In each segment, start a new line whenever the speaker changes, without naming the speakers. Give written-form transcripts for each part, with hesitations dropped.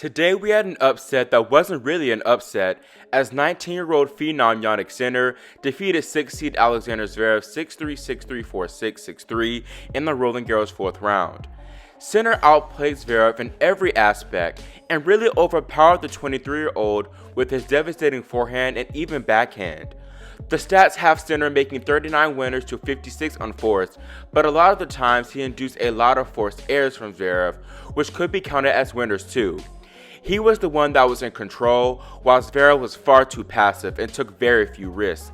Today we had an upset that wasn't really an upset, as 19-year-old phenom Jannik Sinner defeated 6-seed Alexander Zverev 6-3, 6-3, 4-6, 6-3 in the Roland Garros 4th round. Sinner outplayed Zverev in every aspect and really overpowered the 23-year-old with his devastating forehand and even backhand. The stats have Sinner making 39 winners to 56 unforced, but a lot of the times he induced a lot of forced errors from Zverev, which could be counted as winners too. He was the one that was in control, while Zverev was far too passive and took very few risks.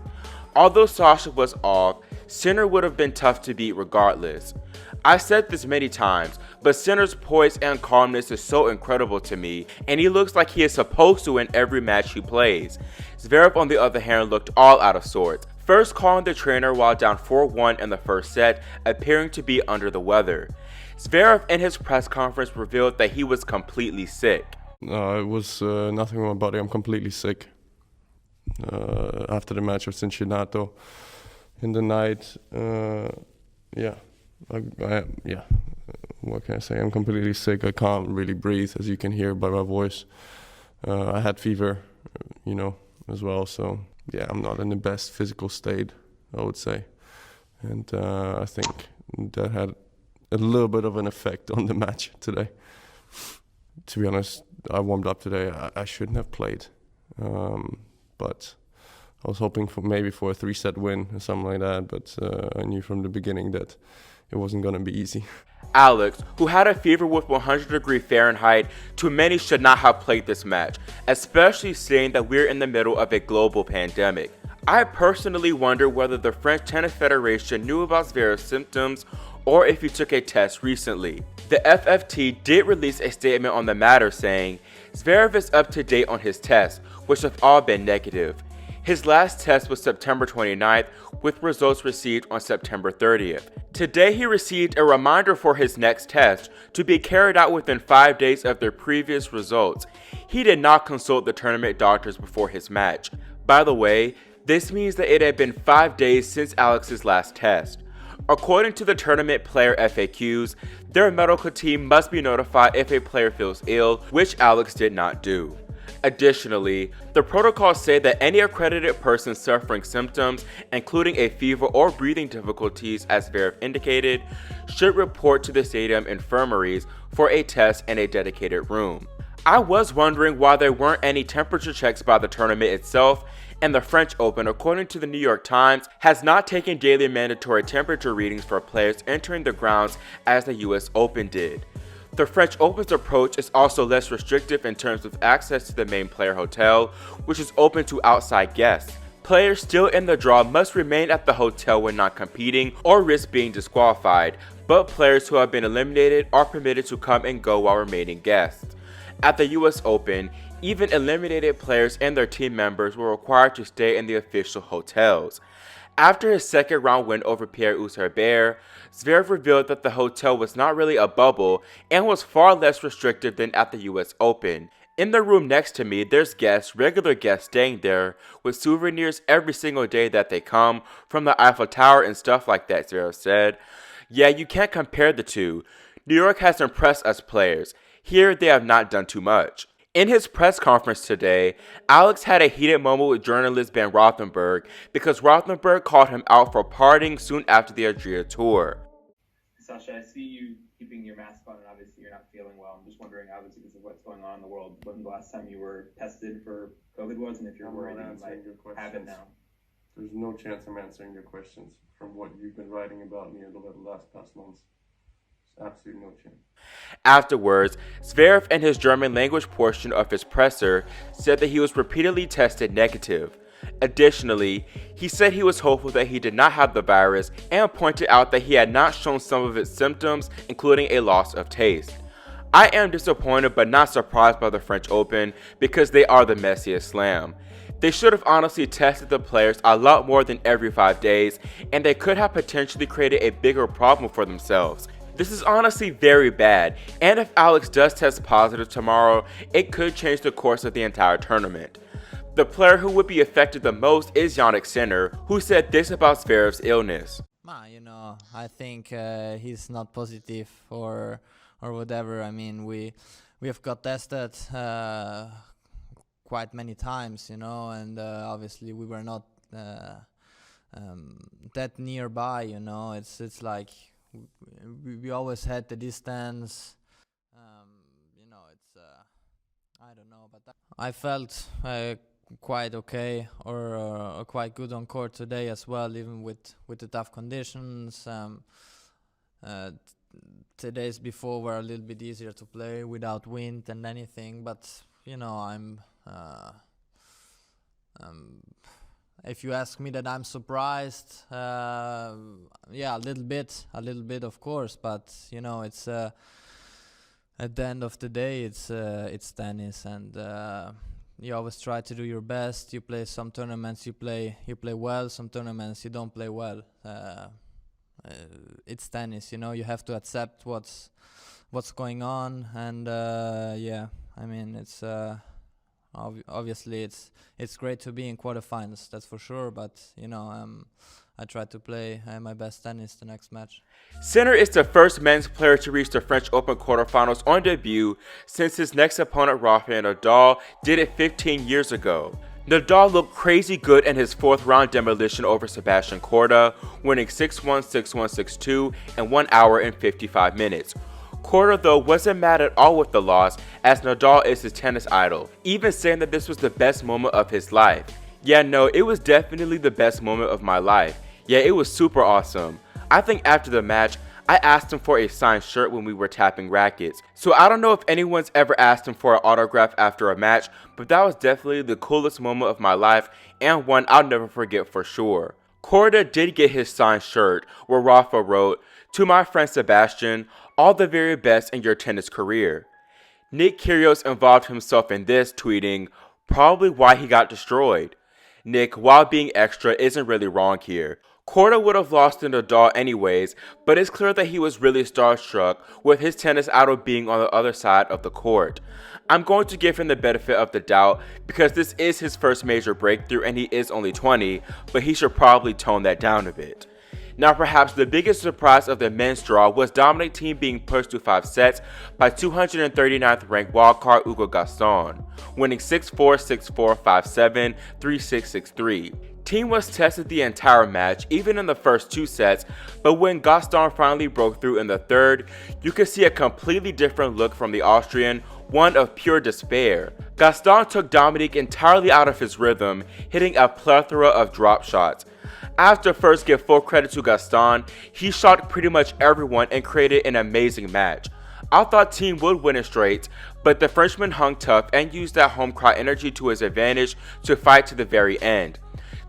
Although Sasha was off, Sinner would have been tough to beat regardless. I've said this many times, but Sinner's poise and calmness is so incredible to me, and he looks like he is supposed to win every match he plays. Zverev, on the other hand, looked all out of sorts, first calling the trainer while down 4-1 in the first set, appearing to be under the weather. Zverev in his press conference revealed that he was completely sick.
It was nothing with my body. I'm completely sick. After the match of Cincinnati in the night, what can I say? I'm completely sick. I can't really breathe, as you can hear by my voice. I had fever, as well. So yeah, I'm not in the best physical state, I would say, and I think that had a little bit of an effect on the match today. To be honest, I warmed up today. I shouldn't have played, but I was hoping for a 3-set win or something like that. But I knew from the beginning that it wasn't going to be easy.
Alex, who had a fever with 100° Fahrenheit, too many should not have played this match, especially seeing that we're in the middle of a global pandemic. I personally wonder whether the French Tennis Federation knew about Zverev's symptoms or if he took a test recently. The FFT did release a statement on the matter saying, Zverev is up to date on his tests, which have all been negative. His last test was September 29th, with results received on September 30th. Today he received a reminder for his next test to be carried out within 5 days of their previous results. He did not consult the tournament doctors before his match. By the way, this means that it had been 5 days since Alex's last test. According to the tournament player FAQs, their medical team must be notified if a player feels ill, which Alex did not do. Additionally, the protocols say that any accredited person suffering symptoms, including a fever or breathing difficulties as Zverev indicated, should report to the stadium infirmaries for a test in a dedicated room. I was wondering why there weren't any temperature checks by the tournament itself, and the French Open, according to the New York Times, has not taken daily mandatory temperature readings for players entering the grounds as the US Open did. The French Open's approach is also less restrictive in terms of access to the main player hotel, which is open to outside guests. Players still in the draw must remain at the hotel when not competing or risk being disqualified, but players who have been eliminated are permitted to come and go while remaining guests. At the US Open, even eliminated players and their team members were required to stay in the official hotels. After his second round win over Pierre-Hugues Herbert, Zverev revealed that the hotel was not really a bubble and was far less restrictive than at the US Open. In the room next to me, there's regular guests staying there with souvenirs every single day that they come from the Eiffel Tower and stuff like that, Zverev said. Yeah, you can't compare the two. New York has impressed us players. Here, they have not done too much. In his press conference today, Alex had a heated moment with journalist Ben Rothenberg because Rothenberg called him out for partying soon after the Adria tour.
Sasha, I see you keeping your mask on, and obviously you're not feeling well. I'm just wondering, obviously, because of what's going on in the world, when the last time you were tested for COVID was, and if you're worried that you might have it now.
There's no chance I'm answering your questions from what you've been writing about me in the last past months. Absolutely no chance.
Afterwards, Zverev in his German language portion of his presser said that he was repeatedly tested negative. Additionally, he said he was hopeful that he did not have the virus and pointed out that he had not shown some of its symptoms, including a loss of taste. I am disappointed but not surprised by the French Open because they are the messiest slam. They should have honestly tested the players a lot more than every 5 days, and they could have potentially created a bigger problem for themselves. This is honestly very bad, and if Alex does test positive tomorrow, it could change the course of the entire tournament. The player who would be affected the most is Jannik Sinner, who said this about Zverev's illness.
I think he's not positive or whatever. I mean, we we have got tested quite many times, you know, and obviously we were not that nearby, you know. It's like we always had the distance. You know, it's I don't know, but I felt quite okay or quite good on court today as well, even with the tough conditions. Today's before were a little bit easier to play without wind and anything, but you know, if you ask me that I'm surprised, yeah, a little bit of course, but you know, it's at the end of the day, it's tennis, and you always try to do your best. You play some tournaments, you play well. Some tournaments you don't play well. It's tennis, you know. You have to accept what's going on, and yeah, I mean, it's obviously it's great to be in quarterfinals, that's for sure. But you know, I try to play my best tennis the next match.
Sinner is the first men's player to reach the French Open quarterfinals on debut since his next opponent Rafael Nadal did it 15 years ago. Nadal looked crazy good in his fourth round demolition over Sebastian Korda, winning 6-1, 6-1, 6-2 in 1 hour and 55 minutes. Korda, though, wasn't mad at all with the loss, as Nadal is his tennis idol, even saying that this was the best moment of his life. Yeah, no, it was definitely the best moment of my life. Yeah, it was super awesome. I think after the match, I asked him for a signed shirt when we were tapping rackets. So I don't know if anyone's ever asked him for an autograph after a match, but that was definitely the coolest moment of my life and one I'll never forget for sure. Korda did get his signed shirt where Rafa wrote, "To my friend Sebastian, all the very best in your tennis career." Nick Kyrgios involved himself in this, tweeting, "Probably why he got destroyed." Nick, while being extra, isn't really wrong here. Korda would have lost to Nadal anyways, but it's clear that he was really starstruck with his tennis idol being on the other side of the court. I'm going to give him the benefit of the doubt because this is his first major breakthrough and he is only 20, but he should probably tone that down a bit. Now perhaps the biggest surprise of the men's draw was Dominic Thiem being pushed to 5 sets by 239th ranked wildcard Hugo Gaston, winning 6-4, 6-4, 5-7, 3-6, 6-3. Thiem was tested the entire match, even in the first 2 sets, but when Gaston finally broke through in the third, you could see a completely different look from the Austrian, one of pure despair. Gaston took Dominic entirely out of his rhythm, hitting a plethora of drop shots. I have to first give full credit to Gaston. He shocked pretty much everyone and created an amazing match. I thought Thiem would win in straight, but the Frenchman hung tough and used that home crowd energy to his advantage to fight to the very end.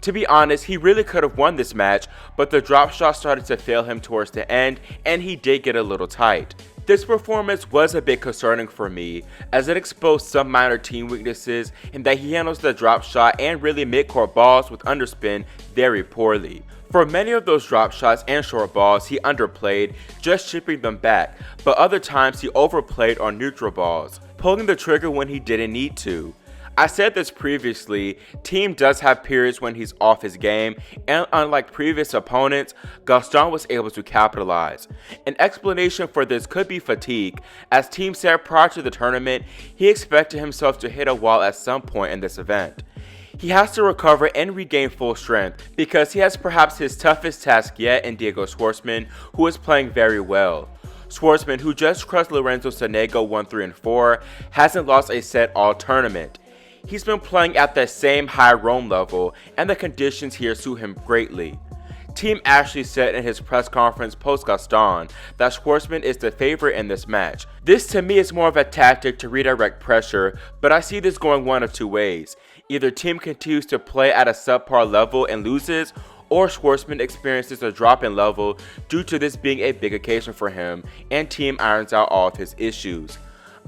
To be honest, he really could have won this match, but the drop shot started to fail him towards the end and he did get a little tight. This performance was a bit concerning for me, as it exposed some minor team weaknesses in that he handles the drop shot and really mid-court balls with underspin very poorly. For many of those drop shots and short balls, he underplayed, just chipping them back, but other times he overplayed on neutral balls, pulling the trigger when he didn't need to. I said this previously, Thiem does have periods when he's off his game, and unlike previous opponents, Gaston was able to capitalize. An explanation for this could be fatigue, as Thiem said prior to the tournament, he expected himself to hit a wall at some point in this event. He has to recover and regain full strength, because he has perhaps his toughest task yet in Diego Schwartzman, who is playing very well. Schwartzman, who just crushed Lorenzo Sonego 1-3 and 4, hasn't lost a set all tournament. He's been playing at that same high Rome level, and the conditions here suit him greatly. Thiem actually said in his press conference post-Gaston that Schwartzman is the favorite in this match. This to me is more of a tactic to redirect pressure, but I see this going one of two ways. Either Thiem continues to play at a subpar level and loses, or Schwartzman experiences a drop in level due to this being a big occasion for him, and Thiem irons out all of his issues.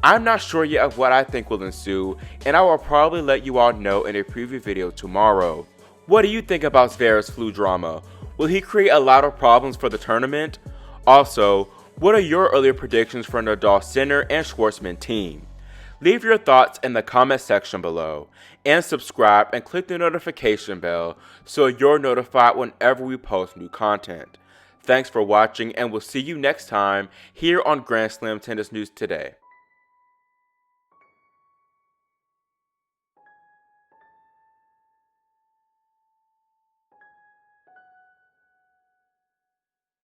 I'm not sure yet of what I think will ensue, and I will probably let you all know in a preview video tomorrow. What do you think about Zverev's flu drama? Will he create a lot of problems for the tournament? Also, what are your earlier predictions for Nadal Sinner and Schwartzman Thiem? Leave your thoughts in the comment section below, and subscribe and click the notification bell so you're notified whenever we post new content. Thanks for watching, and we'll see you next time here on Grand Slam Tennis News Today.